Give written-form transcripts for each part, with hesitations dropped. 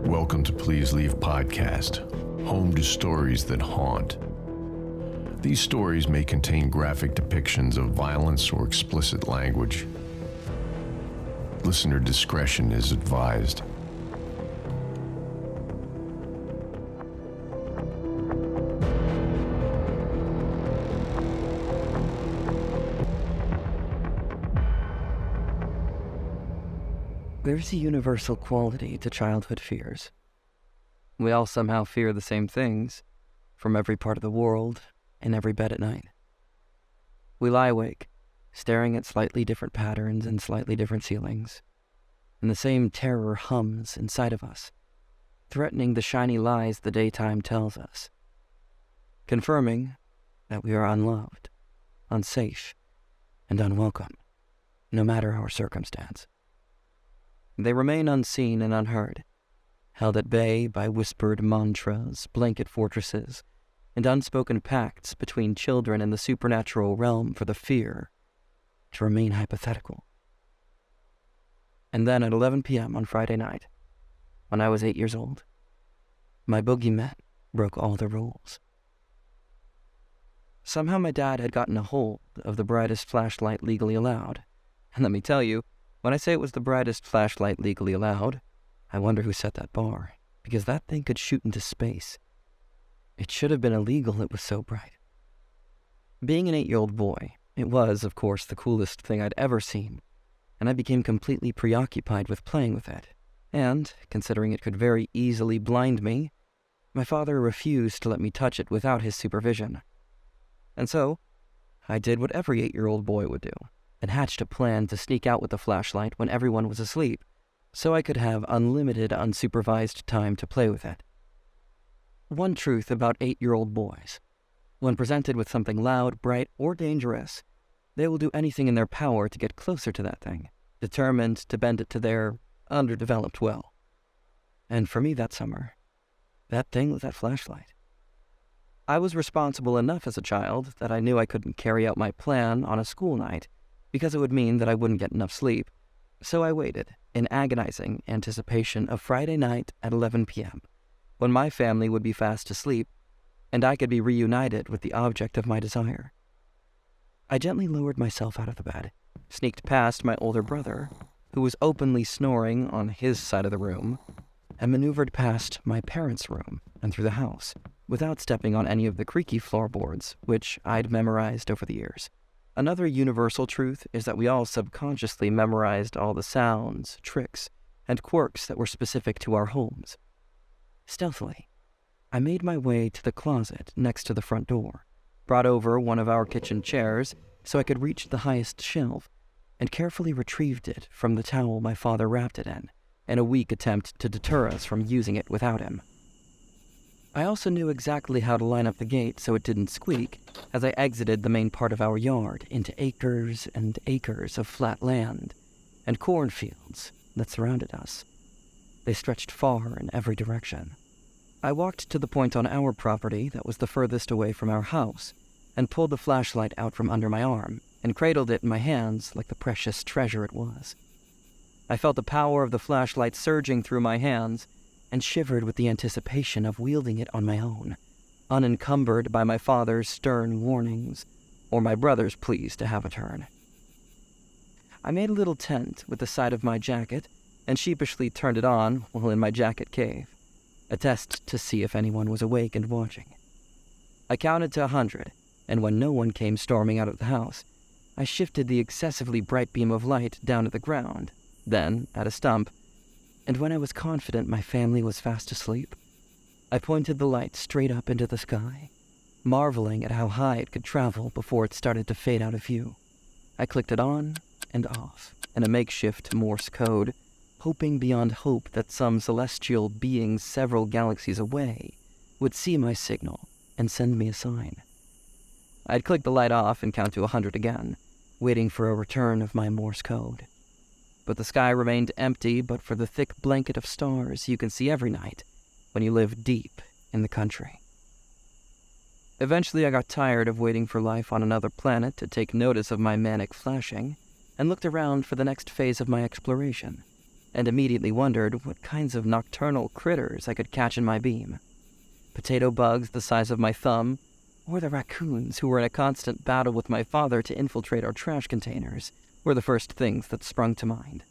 Welcome to Please Leave Podcast, home to stories that haunt. These stories may contain graphic depictions of violence or explicit language. Listener discretion is advised. There's a universal quality to childhood fears. We all somehow fear the same things, from every part of the world, in every bed at night. We lie awake, staring at slightly different patterns and slightly different ceilings, and the same terror hums inside of us, threatening the shiny lies the daytime tells us, confirming that we are unloved, unsafe, and unwelcome, no matter our circumstance. They remain unseen and unheard, held at bay by whispered mantras, blanket fortresses, and unspoken pacts between children in the supernatural realm for the fear to remain hypothetical. And then at 11 p.m. on Friday night, when I was 8 years old, my boogeyman broke all the rules. Somehow my dad had gotten a hold of the brightest flashlight legally allowed, and let me tell you, when I say it was the brightest flashlight legally allowed, I wonder who set that bar, because that thing could shoot into space. It should have been illegal, it was so bright. Being an 8-year-old boy, it was, of course, the coolest thing I'd ever seen, and I became completely preoccupied with playing with it. And, considering it could very easily blind me, my father refused to let me touch it without his supervision. And so, I did what every 8-year-old boy would do, and hatched a plan to sneak out with the flashlight when everyone was asleep, so I could have unlimited unsupervised time to play with it. One truth about 8-year-old boys: when presented with something loud, bright, or dangerous, they will do anything in their power to get closer to that thing, determined to bend it to their underdeveloped will. And for me that summer, that thing was that flashlight. I was responsible enough as a child that I knew I couldn't carry out my plan on a school night, because it would mean that I wouldn't get enough sleep. So I waited in agonizing anticipation of Friday night at 11 p.m., when my family would be fast asleep, and I could be reunited with the object of my desire. I gently lowered myself out of the bed, sneaked past my older brother, who was openly snoring on his side of the room, and maneuvered past my parents' room and through the house, without stepping on any of the creaky floorboards, which I'd memorized over the years. Another universal truth is that we all subconsciously memorized all the sounds, tricks, and quirks that were specific to our homes. Stealthily, I made my way to the closet next to the front door, brought over one of our kitchen chairs so I could reach the highest shelf, and carefully retrieved it from the towel my father wrapped it in a weak attempt to deter us from using it without him. I also knew exactly how to line up the gate so it didn't squeak as I exited the main part of our yard into acres and acres of flat land and cornfields that surrounded us. They stretched far in every direction. I walked to the point on our property that was the furthest away from our house and pulled the flashlight out from under my arm and cradled it in my hands like the precious treasure it was. I felt the power of the flashlight surging through my hands and shivered with the anticipation of wielding it on my own, unencumbered by my father's stern warnings or my brother's pleas to have a turn. I made a little tent with the side of my jacket and sheepishly turned it on while in my jacket cave, a test to see if anyone was awake and watching. I counted to 100, and when no one came storming out of the house, I shifted the excessively bright beam of light down to the ground, then at a stump, and when I was confident my family was fast asleep, I pointed the light straight up into the sky, marveling at how high it could travel before it started to fade out of view. I clicked it on and off in a makeshift Morse code, hoping beyond hope that some celestial being several galaxies away would see my signal and send me a sign. I'd click the light off and count to 100 again, waiting for a return of my Morse code. But the sky remained empty but for the thick blanket of stars you can see every night when you live deep in the country. Eventually, I got tired of waiting for life on another planet to take notice of my manic flashing, and looked around for the next phase of my exploration, and immediately wondered what kinds of nocturnal critters I could catch in my beam. Potato bugs the size of my thumb, or the raccoons who were in a constant battle with my father to infiltrate our trash containers, were the first things that sprung to mind.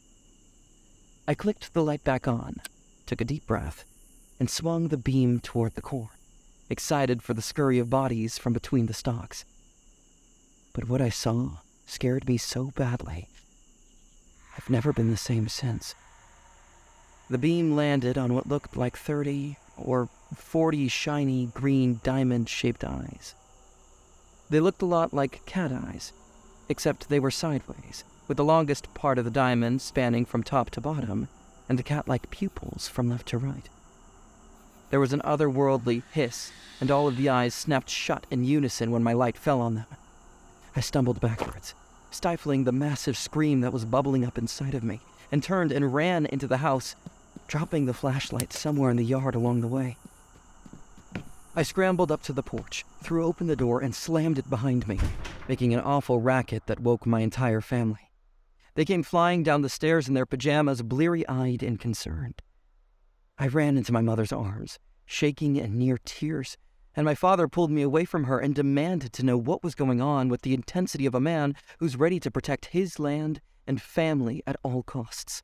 I clicked the light back on, took a deep breath, and swung the beam toward the corn, excited for the scurry of bodies from between the stalks. But what I saw scared me so badly, I've never been the same since. The beam landed on what looked like 30 or 40 shiny green diamond-shaped eyes. They looked a lot like cat eyes, except they were sideways, with the longest part of the diamond spanning from top to bottom, and the cat-like pupils from left to right. There was an otherworldly hiss, and all of the eyes snapped shut in unison when my light fell on them. I stumbled backwards, stifling the massive scream that was bubbling up inside of me, and turned and ran into the house, dropping the flashlight somewhere in the yard along the way. I scrambled up to the porch, threw open the door, and slammed it behind me, making an awful racket that woke my entire family. They came flying down the stairs in their pajamas, bleary-eyed and concerned. I ran into my mother's arms, shaking and near tears, and my father pulled me away from her and demanded to know what was going on with the intensity of a man who's ready to protect his land and family at all costs.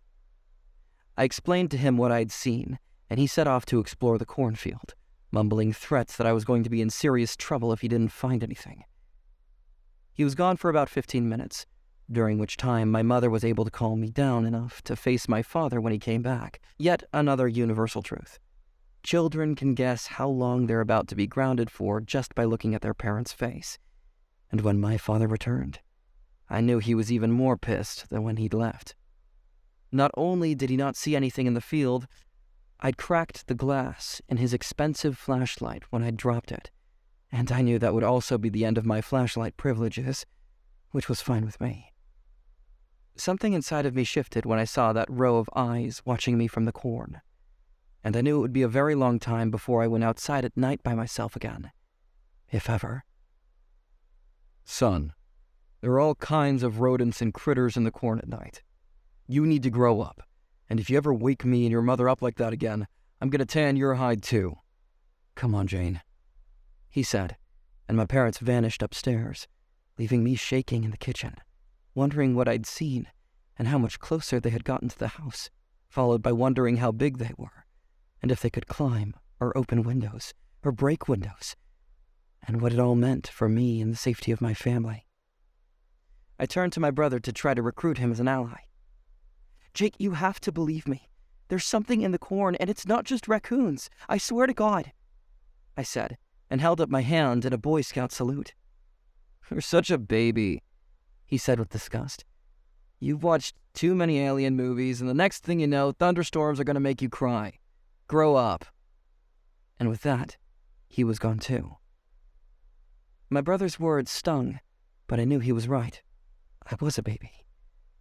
I explained to him what I'd seen, and he set off to explore the cornfield, mumbling threats that I was going to be in serious trouble if he didn't find anything. He was gone for about 15 minutes, during which time my mother was able to calm me down enough to face my father when he came back. Yet another universal truth. Children can guess how long they're about to be grounded for just by looking at their parents' face. And when my father returned, I knew he was even more pissed than when he'd left. Not only did he not see anything in the field, I'd cracked the glass in his expensive flashlight when I'd dropped it, and I knew that would also be the end of my flashlight privileges, which was fine with me. Something inside of me shifted when I saw that row of eyes watching me from the corn, and I knew it would be a very long time before I went outside at night by myself again, if ever. Son, there are all kinds of rodents and critters in the corn at night. You need to grow up, and if you ever wake me and your mother up like that again, I'm gonna tan your hide too. Come on, Jane, he said, and my parents vanished upstairs, leaving me shaking in the kitchen, wondering what I'd seen and how much closer they had gotten to the house, followed by wondering how big they were, and if they could climb or open windows or break windows, and what it all meant for me and the safety of my family. I turned to my brother to try to recruit him as an ally. Jake, you have to believe me. There's something in the corn, and it's not just raccoons. I swear to God, I said, and held up my hand in a Boy Scout salute. You're such a baby, he said with disgust. You've watched too many alien movies, and the next thing you know, thunderstorms are going to make you cry. Grow up. And with that, he was gone too. My brother's words stung, but I knew he was right. I was a baby.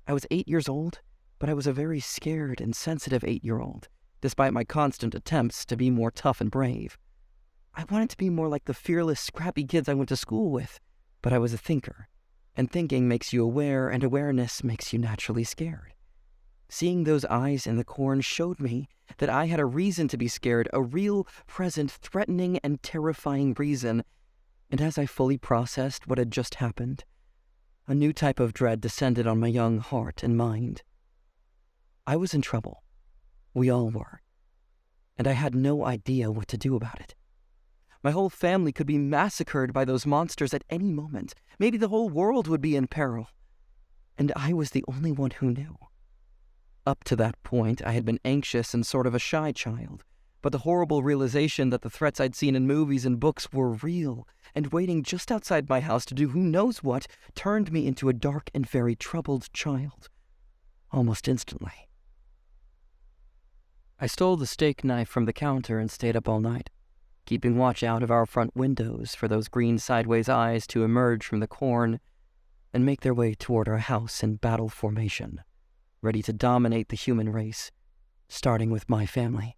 I was 8 years old, but I was a very scared and sensitive 8-year-old, despite my constant attempts to be more tough and brave. I wanted to be more like the fearless, scrappy kids I went to school with, but I was a thinker, and thinking makes you aware, and awareness makes you naturally scared. Seeing those eyes in the corn showed me that I had a reason to be scared, a real, present, threatening, and terrifying reason, and as I fully processed what had just happened, a new type of dread descended on my young heart and mind. I was in trouble. We all were. And I had no idea what to do about it. My whole family could be massacred by those monsters at any moment. Maybe the whole world would be in peril. And I was the only one who knew. Up to that point, I had been anxious and sort of a shy child, but the horrible realization that the threats I'd seen in movies and books were real and waiting just outside my house to do who knows what turned me into a dark and very troubled child, almost instantly. I stole the steak knife from the counter and stayed up all night, keeping watch out of our front windows for those green sideways eyes to emerge from the corn and make their way toward our house in battle formation, ready to dominate the human race, starting with my family.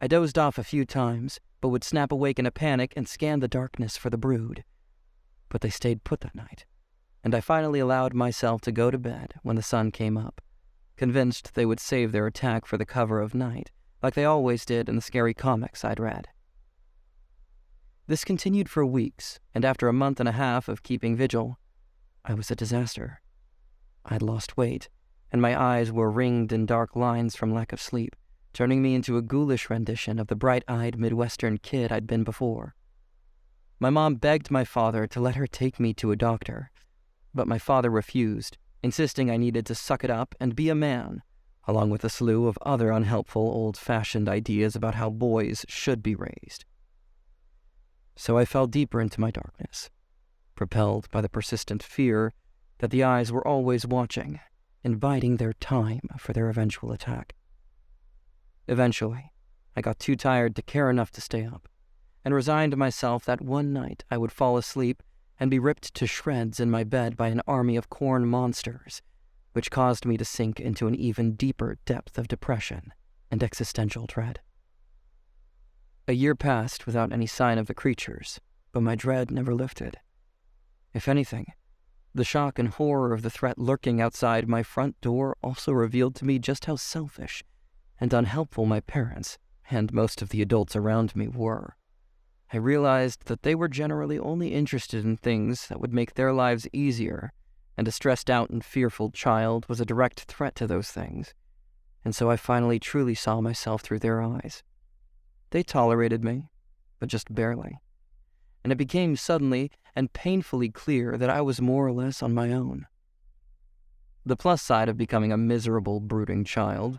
I dozed off a few times, but would snap awake in a panic and scan the darkness for the brood. But they stayed put that night, and I finally allowed myself to go to bed when the sun came up, convinced they would save their attack for the cover of night, like they always did in the scary comics I'd read. This continued for weeks, and after a month and a half of keeping vigil, I was a disaster. I'd lost weight, and my eyes were ringed in dark lines from lack of sleep, turning me into a ghoulish rendition of the bright-eyed Midwestern kid I'd been before. My mom begged my father to let her take me to a doctor, but my father refused, insisting I needed to suck it up and be a man, along with a slew of other unhelpful old-fashioned ideas about how boys should be raised. So I fell deeper into my darkness, propelled by the persistent fear that the eyes were always watching and biding their time for their eventual attack. Eventually, I got too tired to care enough to stay up, and resigned myself that one night I would fall asleep and be ripped to shreds in my bed by an army of corn monsters, which caused me to sink into an even deeper depth of depression and existential dread. A year passed without any sign of the creatures, but my dread never lifted. If anything, the shock and horror of the threat lurking outside my front door also revealed to me just how selfish and unhelpful my parents and most of the adults around me were. I realized that they were generally only interested in things that would make their lives easier, and a stressed out and fearful child was a direct threat to those things, and so I finally truly saw myself through their eyes. They tolerated me, but just barely, and it became suddenly and painfully clear that I was more or less on my own. The plus side of becoming a miserable, brooding child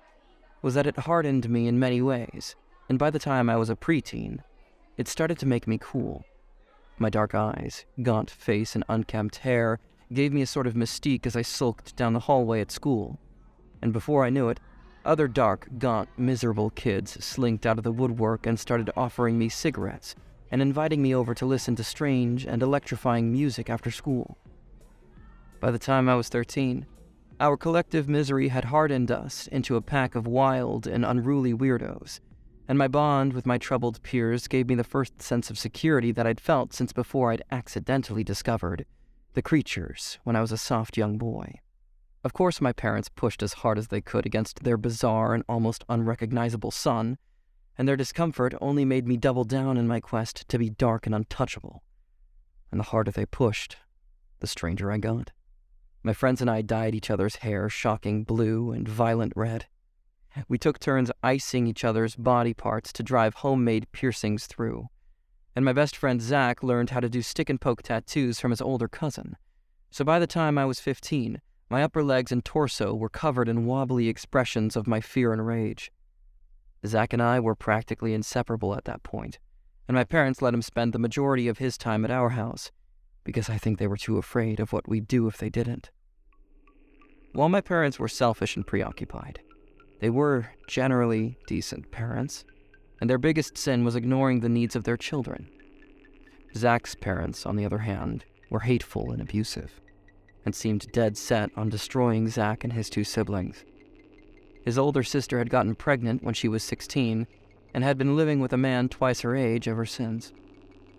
was that it hardened me in many ways, and by the time I was a preteen, it started to make me cool. My dark eyes, gaunt face, and unkempt hair gave me a sort of mystique as I sulked down the hallway at school, and before I knew it, other dark, gaunt, miserable kids slinked out of the woodwork and started offering me cigarettes and inviting me over to listen to strange and electrifying music after school. By the time I was 13, our collective misery had hardened us into a pack of wild and unruly weirdos, and my bond with my troubled peers gave me the first sense of security that I'd felt since before I'd accidentally discovered the creatures when I was a soft young boy. Of course, my parents pushed as hard as they could against their bizarre and almost unrecognizable son, and their discomfort only made me double down in my quest to be dark and untouchable. And the harder they pushed, the stranger I got. My friends and I dyed each other's hair shocking blue and violent red. We took turns icing each other's body parts to drive homemade piercings through. And my best friend Zach learned how to do stick-and-poke tattoos from his older cousin. So by the time I was 15, my upper legs and torso were covered in wobbly expressions of my fear and rage. Zach and I were practically inseparable at that point, and my parents let him spend the majority of his time at our house, because I think they were too afraid of what we'd do if they didn't. While my parents were selfish and preoccupied, they were generally decent parents, and their biggest sin was ignoring the needs of their children. Zach's parents, on the other hand, were hateful and abusive, and seemed dead set on destroying Zach and his two siblings. His older sister had gotten pregnant when she was 16 and had been living with a man twice her age ever since.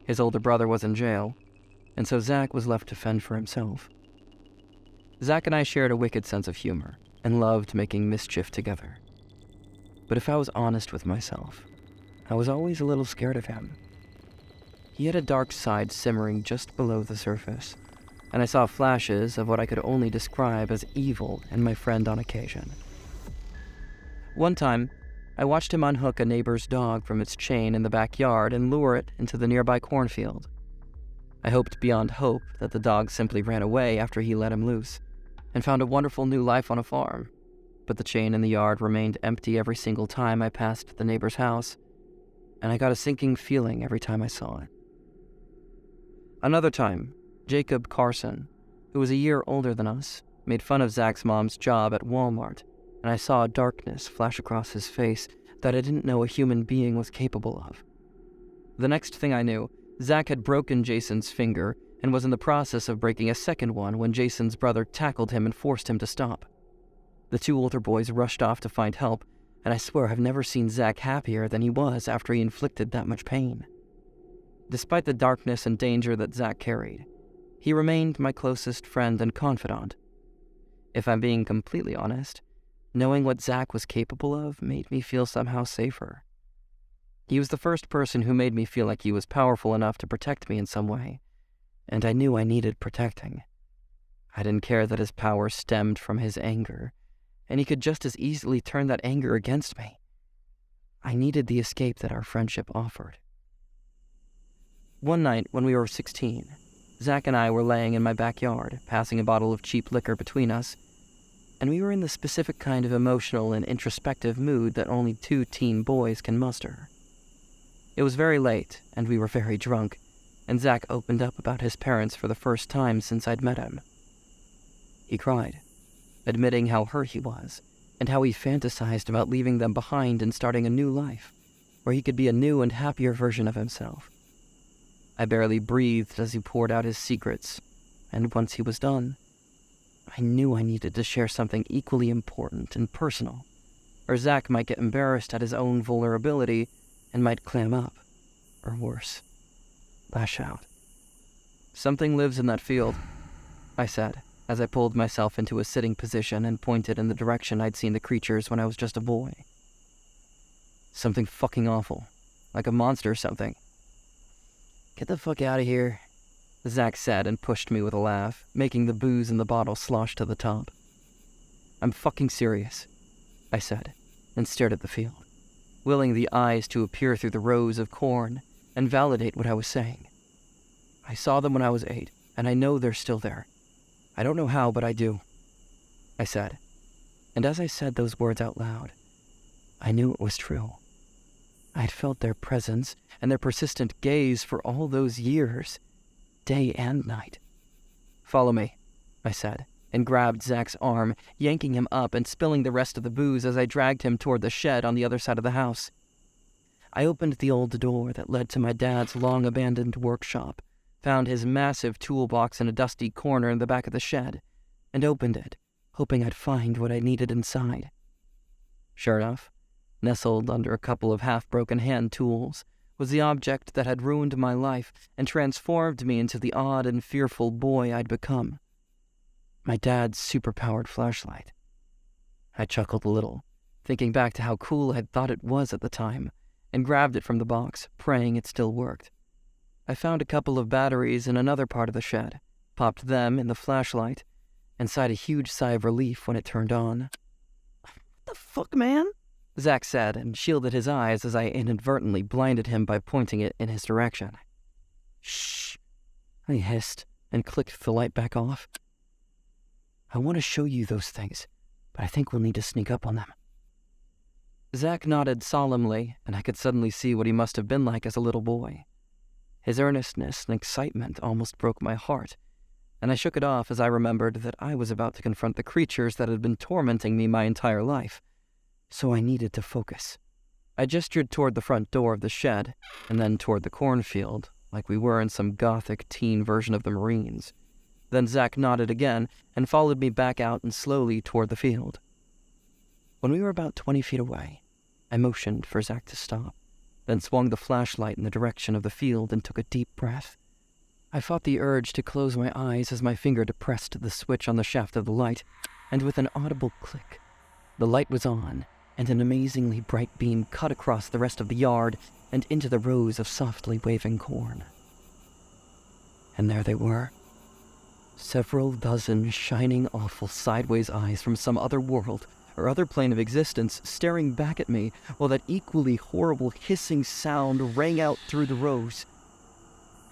His older brother was in jail, and so Zach was left to fend for himself. Zach and I shared a wicked sense of humor and loved making mischief together. But if I was honest with myself, I was always a little scared of him. He had a dark side simmering just below the surface, and I saw flashes of what I could only describe as evil in my friend on occasion. One time, I watched him unhook a neighbor's dog from its chain in the backyard and lure it into the nearby cornfield. I hoped beyond hope that the dog simply ran away after he let him loose, and found a wonderful new life on a farm, but the chain in the yard remained empty every single time I passed the neighbor's house, and I got a sinking feeling every time I saw it. Another time, Jacob Carson, who was a year older than us, made fun of Zach's mom's job at Walmart, and I saw a darkness flash across his face that I didn't know a human being was capable of. The next thing I knew, Zach had broken Jason's finger and was in the process of breaking a second one when Jason's brother tackled him and forced him to stop. The two older boys rushed off to find help, and I swear I've never seen Zach happier than he was after he inflicted that much pain. Despite the darkness and danger that Zach carried, he remained my closest friend and confidant. If I'm being completely honest, knowing what Zach was capable of made me feel somehow safer. He was the first person who made me feel like he was powerful enough to protect me in some way, and I knew I needed protecting. I didn't care that his power stemmed from his anger, and he could just as easily turn that anger against me. I needed the escape that our friendship offered. One night when we were 16, Zach and I were laying in my backyard, passing a bottle of cheap liquor between us, and we were in the specific kind of emotional and introspective mood that only two teen boys can muster. It was very late, and we were very drunk, and Zach opened up about his parents for the first time since I'd met him. He cried, admitting how hurt he was, and how he fantasized about leaving them behind and starting a new life, where he could be a new and happier version of himself. I barely breathed as he poured out his secrets, and once he was done, I knew I needed to share something equally important and personal, or Zach might get embarrassed at his own vulnerability and might clam up, or worse, lash out. "Something lives in that field," I said, as I pulled myself into a sitting position and pointed in the direction I'd seen the creatures when I was just a boy. "Something fucking awful, like a monster or something." "Get the fuck out of here," Zach said and pushed me with a laugh, making the booze in the bottle slosh to the top. "I'm fucking serious," I said, and stared at the field, willing the eyes to appear through the rows of corn and validate what I was saying. "I saw them when I was 8, and I know they're still there. I don't know how, but I do," I said. And as I said those words out loud, I knew it was true. I'd felt their presence and their persistent gaze for all those years, day and night. "Follow me," I said, and grabbed Zach's arm, yanking him up and spilling the rest of the booze as I dragged him toward the shed on the other side of the house. I opened the old door that led to my dad's long-abandoned workshop, found his massive toolbox in a dusty corner in the back of the shed, and opened it, hoping I'd find what I needed inside. Sure enough, nestled under a couple of half-broken hand tools, was the object that had ruined my life and transformed me into the odd and fearful boy I'd become. My dad's super-powered flashlight. I chuckled a little, thinking back to how cool I'd thought it was at the time, and grabbed it from the box, praying it still worked. I found a couple of batteries in another part of the shed, popped them in the flashlight, and sighed a huge sigh of relief when it turned on. "What the fuck, man?" Zach said, and shielded his eyes as I inadvertently blinded him by pointing it in his direction. "Shh," I hissed, and clicked the light back off. "I want to show you those things, but I think we'll need to sneak up on them." Zach nodded solemnly, and I could suddenly see what he must have been like as a little boy. His earnestness and excitement almost broke my heart, and I shook it off as I remembered that I was about to confront the creatures that had been tormenting me my entire life, so I needed to focus. I gestured toward the front door of the shed, and then toward the cornfield, like we were in some gothic teen version of the Marines. Then Zach nodded again and followed me back out and slowly toward the field. When we were about 20 feet away, I motioned for Zach to stop, then swung the flashlight in the direction of the field and took a deep breath. I fought the urge to close my eyes as my finger depressed the switch on the shaft of the light, and with an audible click, the light was on, and an amazingly bright beam cut across the rest of the yard and into the rows of softly waving corn. And there they were. Several dozen shining, awful sideways eyes from some other world or other plane of existence staring back at me while that equally horrible hissing sound rang out through the rows.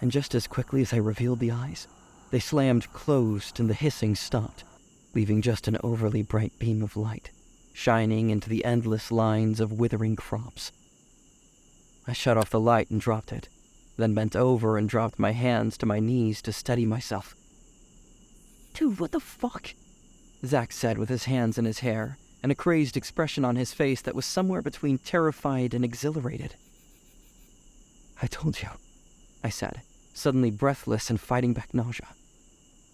And just as quickly as I revealed the eyes, they slammed closed and the hissing stopped, leaving just an overly bright beam of light, shining into the endless lines of withering crops. I shut off the light and dropped it, then bent over and dropped my hands to my knees to steady myself. "Dude, what the fuck?" Zach said with his hands in his hair, and a crazed expression on his face that was somewhere between terrified and exhilarated. "I told you," I said, suddenly breathless and fighting back nausea.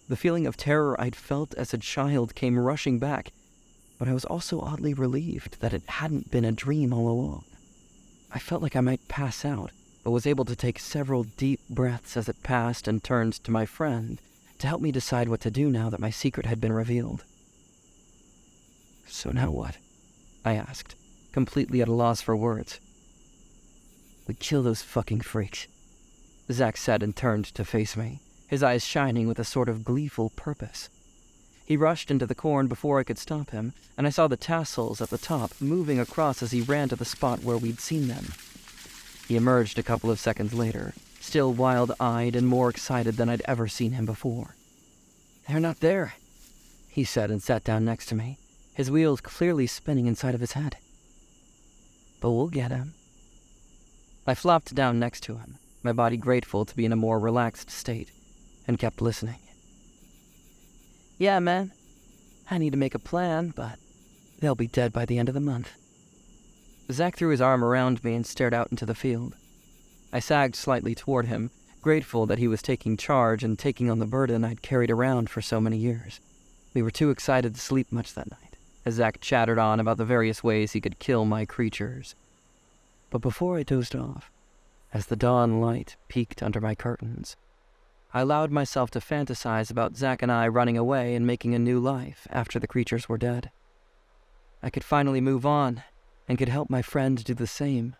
The feeling of terror I'd felt as a child came rushing back, but I was also oddly relieved that it hadn't been a dream all along. I felt like I might pass out, but was able to take several deep breaths as it passed and turned to my friend to help me decide what to do now that my secret had been revealed. "So now what?" I asked, completely at a loss for words. "We kill those fucking freaks," Zach said and turned to face me, his eyes shining with a sort of gleeful purpose. He rushed into the corn before I could stop him, and I saw the tassels at the top moving across as he ran to the spot where we'd seen them. He emerged a couple of seconds later, still wild-eyed and more excited than I'd ever seen him before. "They're not there," he said and sat down next to me, his wheels clearly spinning inside of his head. "But we'll get him." I flopped down next to him, my body grateful to be in a more relaxed state, and kept listening. "Yeah, man. I need to make a plan, but they'll be dead by the end of the month." Zach threw his arm around me and stared out into the field. I sagged slightly toward him, grateful that he was taking charge and taking on the burden I'd carried around for so many years. We were too excited to sleep much that night, as Zach chattered on about the various ways he could kill my creatures. But before I dozed off, as the dawn light peeked under my curtains, I allowed myself to fantasize about Zach and I running away and making a new life after the creatures were dead. I could finally move on, and could help my friend do the same,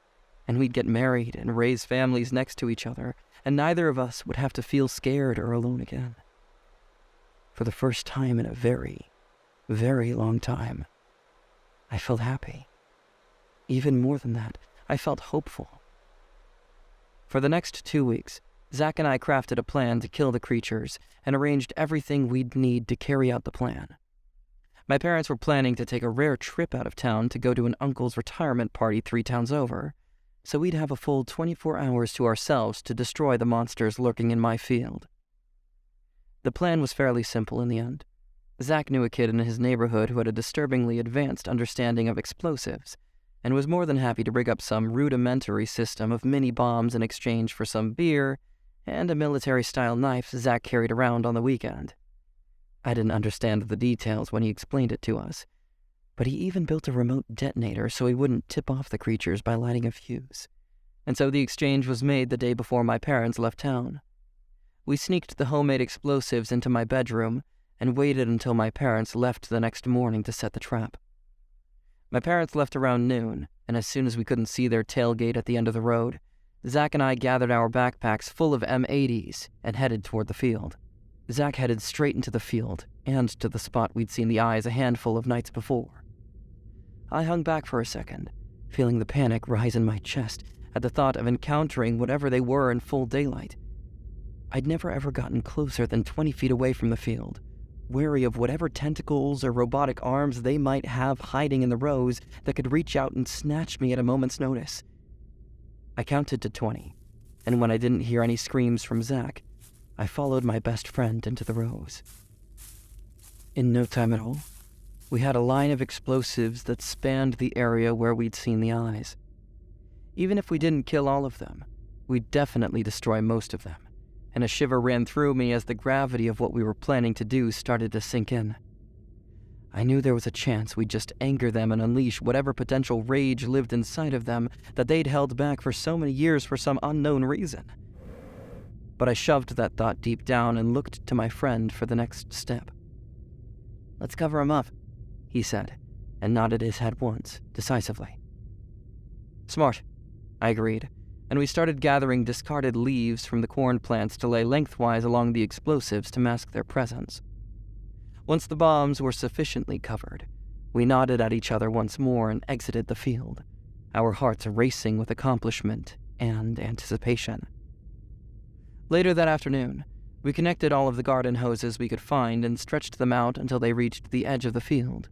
and we'd get married and raise families next to each other, and neither of us would have to feel scared or alone again. For the first time in a very, very long time, I felt happy. Even more than that, I felt hopeful. For the next 2 weeks, Zach and I crafted a plan to kill the creatures and arranged everything we'd need to carry out the plan. My parents were planning to take a rare trip out of town to go to an uncle's retirement party 3 towns over, so we'd have a full 24 hours to ourselves to destroy the monsters lurking in my field. The plan was fairly simple in the end. Zach knew a kid in his neighborhood who had a disturbingly advanced understanding of explosives, and was more than happy to rig up some rudimentary system of mini-bombs in exchange for some beer and a military-style knife Zach carried around on the weekend. I didn't understand the details when he explained it to us, but he even built a remote detonator so he wouldn't tip off the creatures by lighting a fuse. And so the exchange was made the day before my parents left town. We sneaked the homemade explosives into my bedroom and waited until my parents left the next morning to set the trap. My parents left around noon, and as soon as we couldn't see their tailgate at the end of the road, Zach and I gathered our backpacks full of M80s and headed toward the field. Zach headed straight into the field, and to the spot we'd seen the eyes a handful of nights before. I hung back for a second, feeling the panic rise in my chest at the thought of encountering whatever they were in full daylight. I'd never ever gotten closer than 20 feet away from the field, wary of whatever tentacles or robotic arms they might have hiding in the rows that could reach out and snatch me at a moment's notice. I counted to 20, and when I didn't hear any screams from Zach, I followed my best friend into the rows. In no time at all, we had a line of explosives that spanned the area where we'd seen the eyes. Even if we didn't kill all of them, we'd definitely destroy most of them, and a shiver ran through me as the gravity of what we were planning to do started to sink in. I knew there was a chance we'd just anger them and unleash whatever potential rage lived inside of them that they'd held back for so many years for some unknown reason. But I shoved that thought deep down and looked to my friend for the next step. "Let's cover him up," he said, and nodded his head once, decisively. "Smart," I agreed, and we started gathering discarded leaves from the corn plants to lay lengthwise along the explosives to mask their presence. Once the bombs were sufficiently covered, we nodded at each other once more and exited the field, our hearts racing with accomplishment and anticipation. Later that afternoon, we connected all of the garden hoses we could find and stretched them out until they reached the edge of the field.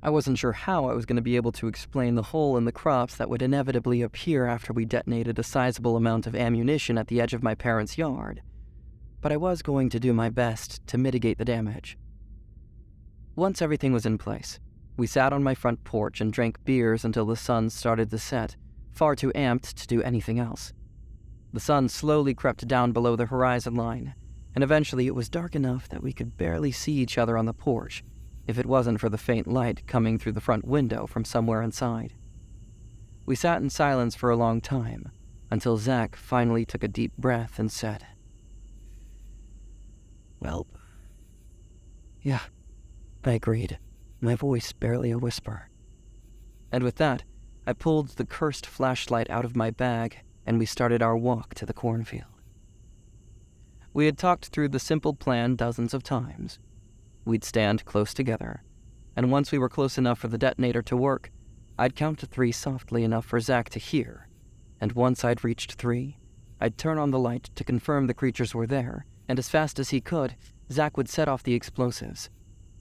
I wasn't sure how I was going to be able to explain the hole in the crops that would inevitably appear after we detonated a sizable amount of ammunition at the edge of my parents' yard, but I was going to do my best to mitigate the damage. Once everything was in place, we sat on my front porch and drank beers until the sun started to set, far too amped to do anything else. The sun slowly crept down below the horizon line, and eventually it was dark enough that we could barely see each other on the porch, if it wasn't for the faint light coming through the front window from somewhere inside. We sat in silence for a long time, until Zach finally took a deep breath and said, "Well, yeah," I agreed, my voice barely a whisper. And with that, I pulled the cursed flashlight out of my bag, and we started our walk to the cornfield. We had talked through the simple plan dozens of times. We'd stand close together, and once we were close enough for the detonator to work, I'd count to 3 softly enough for Zach to hear, and once I'd reached 3, I'd turn on the light to confirm the creatures were there, and as fast as he could, Zach would set off the explosives.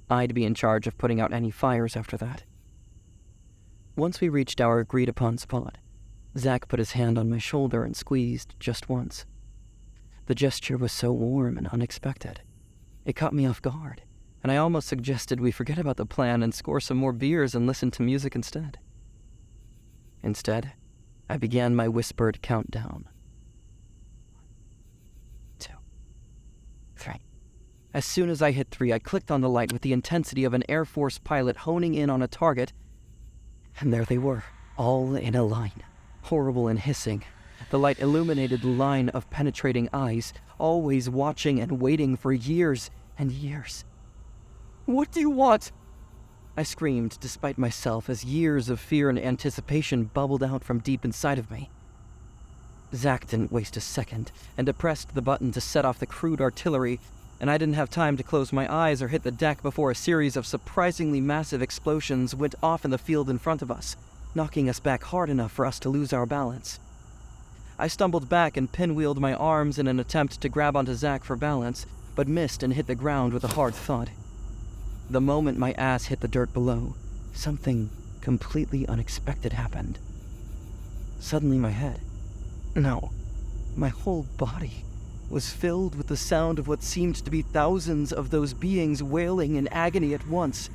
I'd be in charge of putting out any fires after that. Once we reached our agreed-upon spot, Zach put his hand on my shoulder and squeezed just once. The gesture was so warm and unexpected. It caught me off guard, and I almost suggested we forget about the plan and score some more beers and listen to music instead. Instead, I began my whispered countdown. 1, 2, 3. As soon as I hit 3, I clicked on the light with the intensity of an Air Force pilot honing in on a target, and there they were, all in a line, horrible and hissing. The light illuminated the line of penetrating eyes, always watching and waiting for years and years. "What do you want?" I screamed, despite myself, as years of fear and anticipation bubbled out from deep inside of me. Zach didn't waste a second, and depressed the button to set off the crude artillery, and I didn't have time to close my eyes or hit the deck before a series of surprisingly massive explosions went off in the field in front of us, knocking us back hard enough for us to lose our balance. I stumbled back and pinwheeled my arms in an attempt to grab onto Zach for balance, but missed and hit the ground with a hard thud. The moment my ass hit the dirt below, something completely unexpected happened. Suddenly my head, no, my whole body, was filled with the sound of what seemed to be thousands of those beings wailing in agony at once.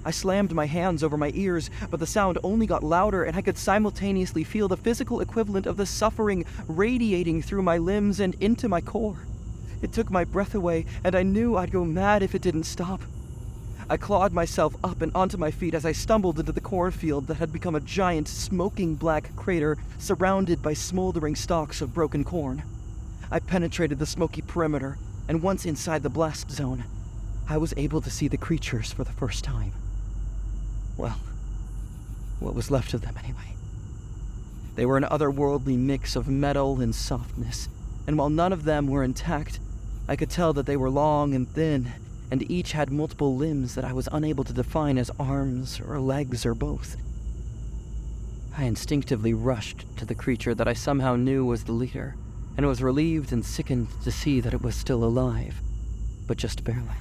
I slammed my hands over my ears, but the sound only got louder, and I could simultaneously feel the physical equivalent of the suffering radiating through my limbs and into my core. It took my breath away, and I knew I'd go mad if it didn't stop. I clawed myself up and onto my feet as I stumbled into the cornfield that had become a giant, smoking black crater surrounded by smoldering stalks of broken corn. I penetrated the smoky perimeter, and once inside the blast zone, I was able to see the creatures for the first time. Well, what was left of them anyway. They were an otherworldly mix of metal and softness, and while none of them were intact, I could tell that they were long and thin, and each had multiple limbs that I was unable to define as arms or legs or both. I instinctively rushed to the creature that I somehow knew was the leader, and was relieved and sickened to see that it was still alive, but just barely.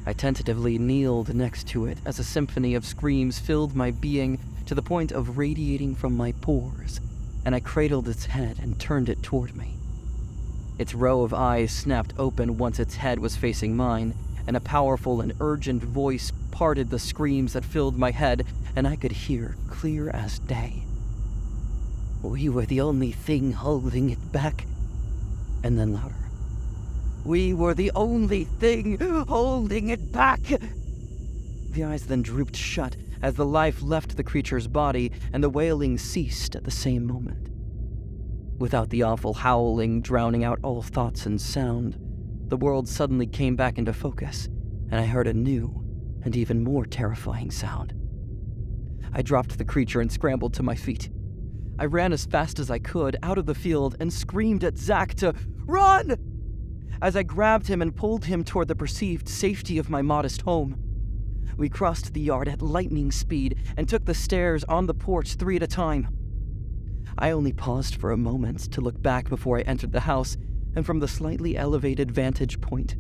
I tentatively kneeled next to it as a symphony of screams filled my being to the point of radiating from my pores, and I cradled its head and turned it toward me. Its row of eyes snapped open once its head was facing mine, and a powerful and urgent voice parted the screams that filled my head, and I could hear clear as day. "We were the only thing holding it back." And then louder. "We were the only thing holding it back." The eyes then drooped shut as the life left the creature's body, and the wailing ceased at the same moment. Without the awful howling drowning out all thoughts and sound, the world suddenly came back into focus, and I heard a new and even more terrifying sound. I dropped the creature and scrambled to my feet. I ran as fast as I could out of the field and screamed at Zach to run! As I grabbed him and pulled him toward the perceived safety of my modest home. We crossed the yard at lightning speed and took the stairs on the porch 3 at a time. I only paused for a moment to look back before I entered the house, and from the slightly elevated vantage point,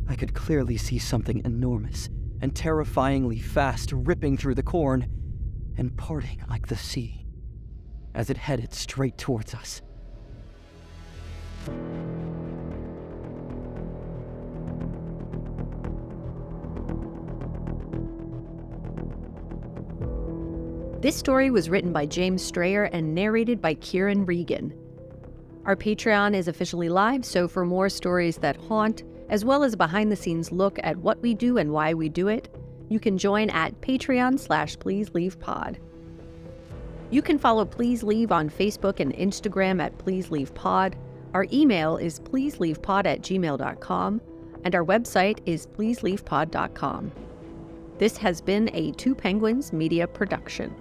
I could clearly see something enormous and terrifyingly fast ripping through the corn and parting like the sea as it headed straight towards us. This story was written by James Strayer and narrated by Kieran Regan. Our Patreon is officially live, so for more stories that haunt, as well as a behind-the-scenes look at what we do and why we do it, you can join at patreon.com/PleaseLeavePod. You can follow Please Leave on Facebook and Instagram at Please Leave Pod. Our email is pleaseleavepod@gmail.com, and our website is pleaseleavepod.com. This has been a Two Penguins Media production.